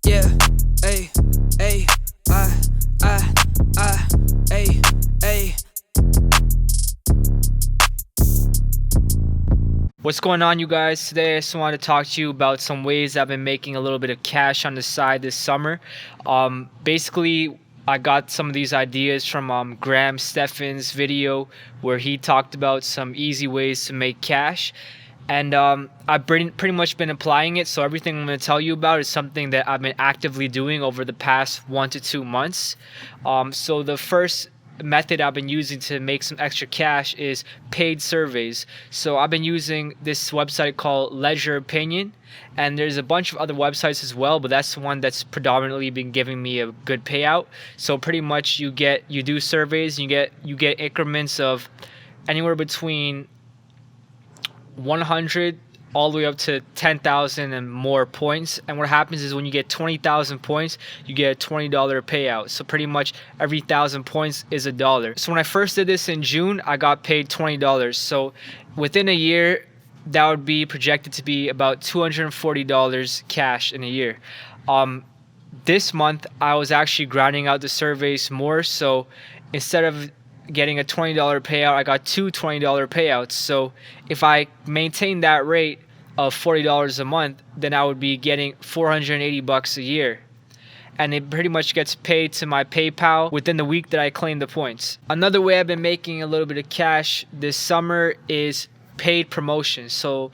Yeah, ay, ay, I, ay, ay. What's going on, you guys? Today I just wanted to talk to you about some ways I've been making a little bit of cash on the side this summer. Basically, I got some of these ideas from Graham Stephan's video where he talked about some easy ways to make cash. And I've pretty much been applying it. So everything I'm going to tell you about is something that I've been actively doing over the past 1 to 2 months. So the first method I've been using to make some extra cash is paid surveys. So I've been using this website called Ledger Opinion, and there's a bunch of other websites as well, but that's the one that's predominantly been giving me a good payout. So pretty much you do surveys, and you get increments of anywhere between 100 all the way up to 10,000 and more points. And what happens is when you get 20,000 points, you get a $20 payout. So pretty much every 1,000 points is $1. So when I first did this in June, I got paid $20. So within a year, that would be projected to be about $240 cash in a year. This month, I was actually grinding out the surveys more. So instead of getting a $20 payout, I got two $20 payouts. So if I maintain that rate of $40 a month, then I would be getting $480 a year. And it pretty much gets paid to my PayPal within the week that I claim the points. Another way I've been making a little bit of cash this summer is paid promotions. So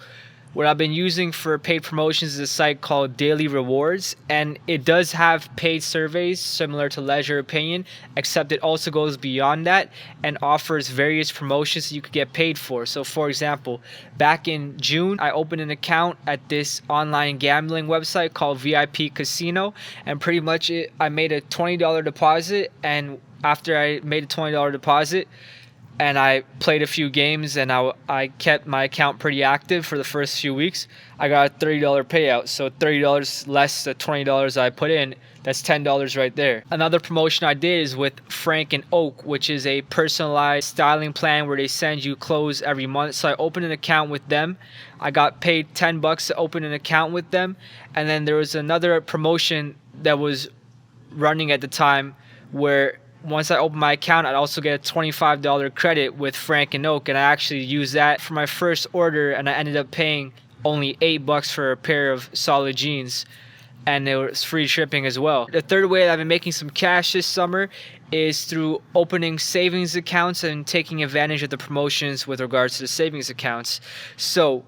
what I've been using for paid promotions is a site called Daily Rewards, and it does have paid surveys similar to Ledger Opinion, except it also goes beyond that and offers various promotions that you could get paid for. So for example, back in June, I opened an account at this online gambling website called VIP Casino, and pretty much I made a $20 deposit, and after I made a $20 deposit, and I played a few games, and I kept my account pretty active for the first few weeks, I got a $30 payout. So $30 less the $20 I put in, that's $10 right there. Another promotion I did is with Frank and Oak, which is a personalized styling plan where they send you clothes every month. So I opened an account with them. I got paid $10 to open an account with them. And then there was another promotion that was running at the time where once I opened my account, I'd also get a $25 credit with Frank and Oak, and I actually used that for my first order, and I ended up paying only $8 for a pair of solid jeans, and it was free shipping as well. The third way that I've been making some cash this summer is through opening savings accounts and taking advantage of the promotions with regards to the savings accounts. So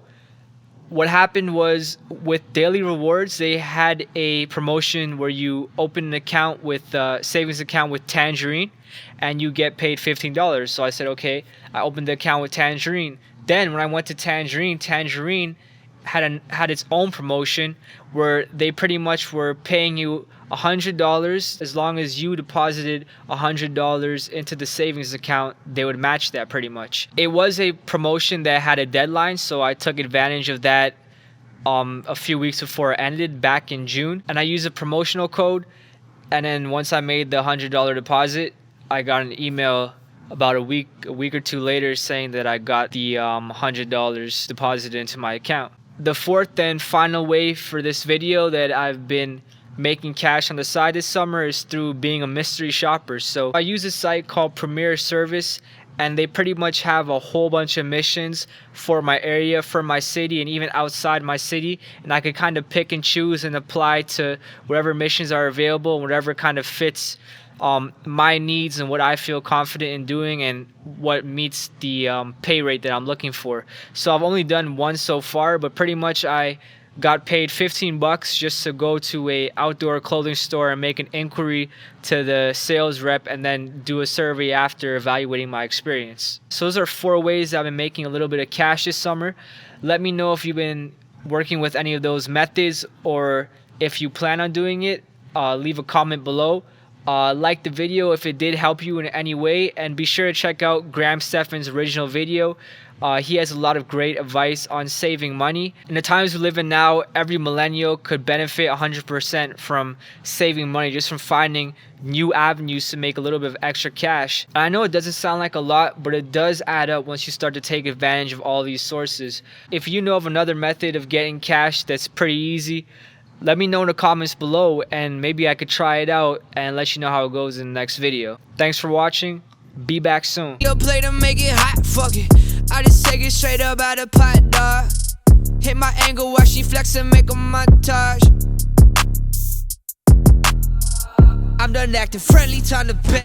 what happened was with Daily Rewards, they had a promotion where you open an account with savings account with Tangerine, and you get paid $15. So I said, okay, I opened the account with Tangerine. Then when I went to Tangerine, Tangerine had its own promotion where they pretty much were paying you $100 as long as you deposited $100 into the savings account. They would match that pretty much. It was a promotion that had a deadline, so I took advantage of that a few weeks before it ended back in June, and I used a promotional code. And then once I made the $100 deposit, I got an email about a week or two later saying that I got the $100 deposited into my account. The fourth and final way for this video that I've been making cash on the side this summer is through being a mystery shopper. So I use a site called Premier Service, and they pretty much have a whole bunch of missions for my area, for my city, and even outside my city, and I could kind of pick and choose and apply to whatever missions are available and whatever kind of fits my needs and what I feel confident in doing and what meets the pay rate that I'm looking for. So I've only done one so far, but pretty much I got paid $15 just to go to a outdoor clothing store and make an inquiry to the sales rep and then do a survey after evaluating my experience. So those are 4 ways I've been making a little bit of cash this summer. Let me know if you've been working with any of those methods, or if you plan on doing it. Leave a comment below. Like the video if it did help you in any way, and be sure to check out Graham Stephan's original video. He has a lot of great advice on saving money. In the times we live in now, every millennial could benefit 100% from saving money, just from finding new avenues to make a little bit of extra cash. And I know it doesn't sound like a lot, but it does add up once you start to take advantage of all these sources. If you know of another method of getting cash that's pretty easy, Let me know in the comments below, and maybe I could try it out and let you know how it goes in the next video. Thanks for watching. Be back soon. Your play to make it hot, fuck it. I just take it straight up out the pot, dog. Hit my angle while she flex and make a montage. I'm done acting friendly, time to bet.